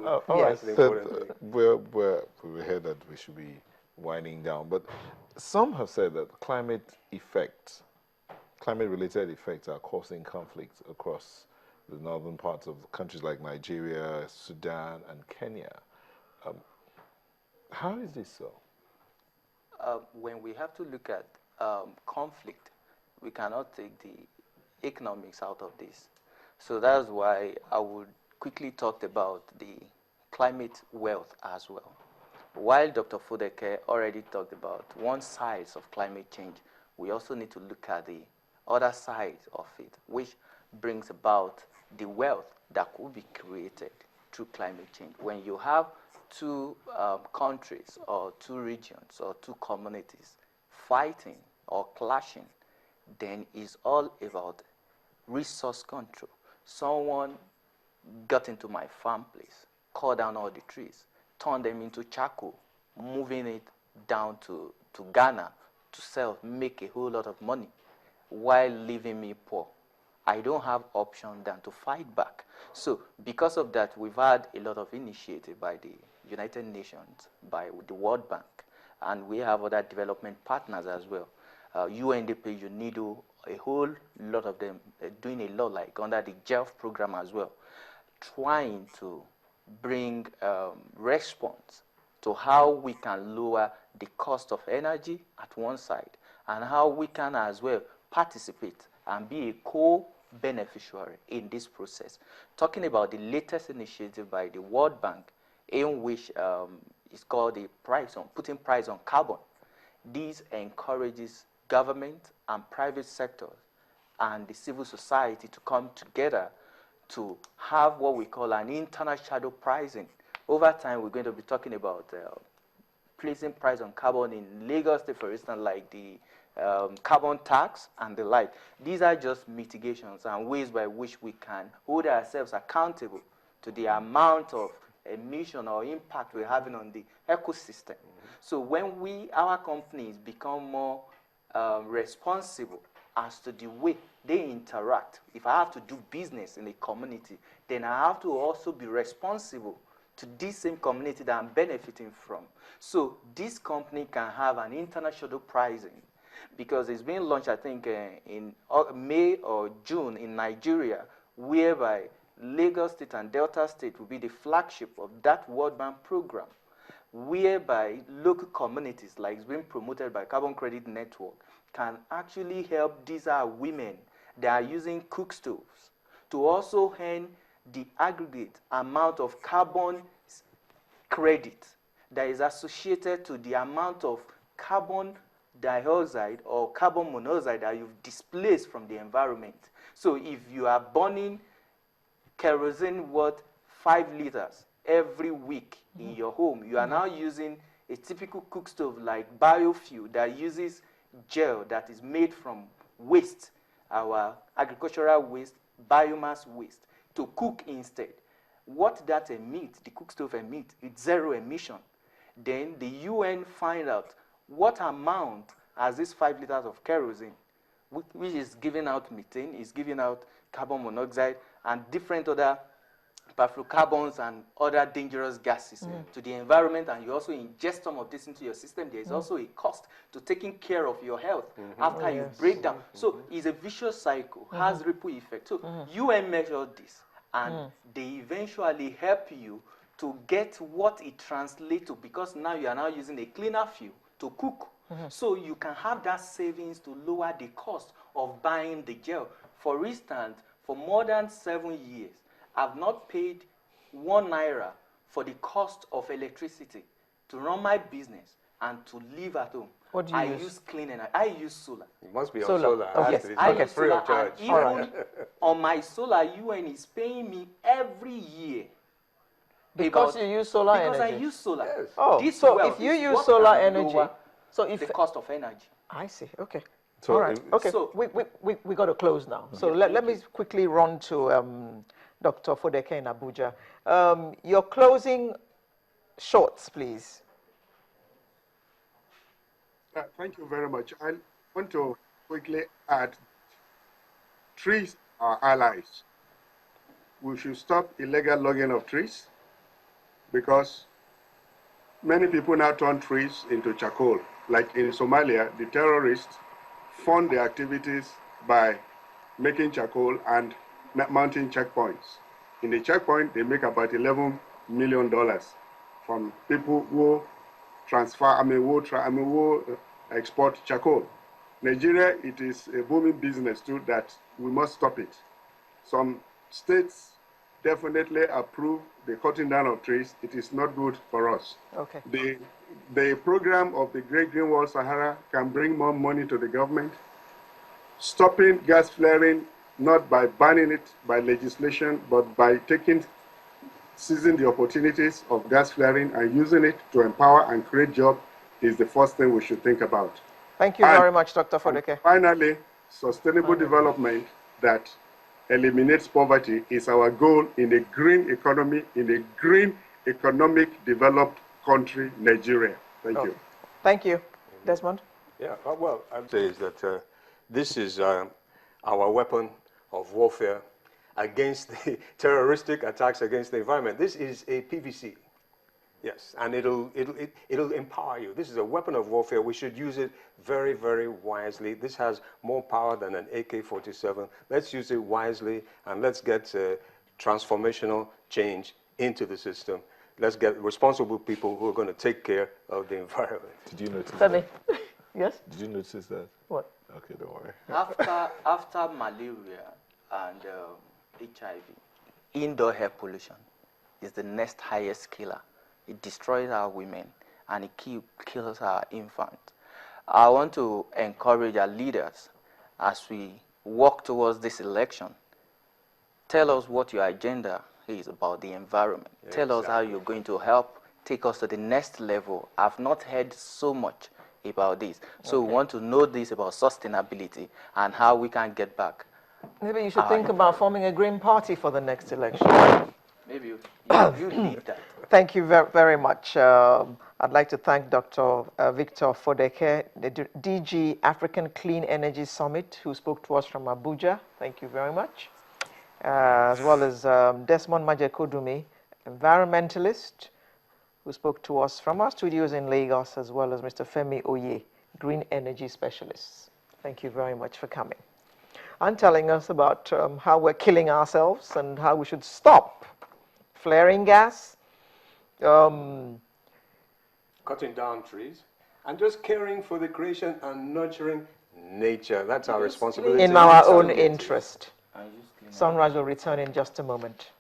All right. That's the So important thing. we heard that we should be winding down, but some have said that climate-related effects are causing conflicts across the northern parts of countries like Nigeria, Sudan, and Kenya. Um, how is this so? When we have to look at conflict, we cannot take the economics out of this. So that's why I would quickly talk about the climate wealth as well. While Dr. Fudeke already talked about one side of climate change, we also need to look at the other side of it, which brings about the wealth that could be created through climate change. When you have two countries or two regions or two communities fighting or clashing, then it's all about resource control. Someone got into my farm place, cut down all the trees, turned them into charcoal, moving it down to Ghana to sell, make a whole lot of money while leaving me poor. I don't have option than to fight back. So because of that, we've had a lot of initiative by the United Nations, by the World Bank, and we have other development partners as well. UNDP, UNIDO, a whole lot of them doing a lot, like under the GELF program as well, trying to bring response to how we can lower the cost of energy at one side and how we can as well participate and be a co-beneficiary in this process. Talking about the latest initiative by the World Bank, in which is called the putting price on carbon. This encourages government and private sectors and the civil society to come together to have what we call an internal shadow pricing. Over time, we're going to be talking about placing price on carbon in Lagos State, for instance, like the carbon tax and the like. These are just mitigations and ways by which we can hold ourselves accountable to the amount of emission or impact we're having on the ecosystem. So when our companies become more responsible as to the way they interact, if I have to do business in a community, then I have to also be responsible to this same community that I'm benefiting from. So this company can have an international pricing because it's being launched, I think, in May or June in Nigeria, whereby Lagos State and Delta State will be the flagship of that World Bank program, whereby local communities, like it's being promoted by Carbon Credit Network, can actually help these women that are using cook stoves to also earn the aggregate amount of carbon credit that is associated to the amount of carbon dioxide or carbon monoxide that you've displaced from the environment. So if you are burning kerosene worth 5 liters every week in your home, you are now using a typical cook stove like biofuel that uses gel that is made from waste, our agricultural waste, biomass waste, to cook instead. What that emits, the cook stove emits, it's zero emission. Then the UN find out what amount has this 5 liters of kerosene, which is giving out methane, is giving out carbon monoxide, and different other perfluorocarbons and other dangerous gases to the environment, and you also ingest some of this into your system. There is also a cost to taking care of your health after you break down. So it's a vicious cycle, has ripple effect. So UN measured this, and they eventually help you to get what it translates to, because now you are now using a cleaner fuel to cook. So you can have that savings to lower the cost of buying the gel. For instance, for more than 7 years, I've not paid 1 naira for the cost of electricity to run my business and to live at home. What do you use? I use clean energy. I use solar. It must be on Solar. solar. Okay. Yes, It I must be use free solar, of charge. and even on my solar, UN is paying me every year. Because you use solar energy? Because I use solar. Yes. Oh, This so wealth if you is use what solar can energy, lower so if the cost of energy. I see, okay. So All right, okay, so- we got to close now. So Yes, let me quickly run to Dr. Fodeke in Abuja. Your closing shorts, please. Thank you very much. I want to quickly add, trees are allies. We should stop illegal logging of trees. because many people now turn trees into charcoal. Like in Somalia, the terrorists fund their activities by making charcoal and mounting checkpoints. In the checkpoint, they make about $11 million from people who who export charcoal. Nigeria, it is a booming business too that we must stop it. Some states definitely approve the cutting down of trees. It is not good for us. Okay. The program of the Great Green Wall Sahara can bring more money to the government. Stopping gas flaring, not by banning it by legislation, but by seizing the opportunities of gas flaring and using it to empower and create jobs is the first thing we should think about. Thank you very much, Dr. Fodeke. Finally, sustainable development that eliminates poverty is our goal in a green economy, in a green economic developed country, Nigeria. Thank you. Thank you. Desmond? Yeah, well, I'd say is that this is our weapon of warfare against the terroristic attacks against the environment. This is a PVC. Yes, and it'll empower you. This is a weapon of warfare. We should use it very, very wisely. This has more power than an AK-47. Let's use it wisely, and let's get transformational change into the system. Let's get responsible people who are going to take care of the environment. Did you notice Sunny. that? Yes? Did you notice that? What? Okay, don't worry. After malaria and HIV, indoor air pollution is the next highest killer. It destroys our women and it kills our infants. I want to encourage our leaders as we walk towards this election. Tell us what your agenda is about the environment. Yeah, tell us how you're going to help take us to the next level. I've not heard so much about this. So we want to know this about sustainability and how we can get back. Maybe you should think about forming a green party for the next election. Maybe you lead that. Thank you very much. I'd like to thank Dr. Victor Fodeke, the DG African Clean Energy Summit, who spoke to us from Abuja. Thank you very much. As well as Desmond Majekodumi, environmentalist, who spoke to us from our studios in Lagos, as well as Mr. Femi Oye, green energy specialist. Thank you very much for coming and telling us about how we're killing ourselves and how we should stop flaring gas, cutting down trees, and just caring for the creation and nurturing nature. That's our responsibility. In our own interest. Sunrise will return in just a moment.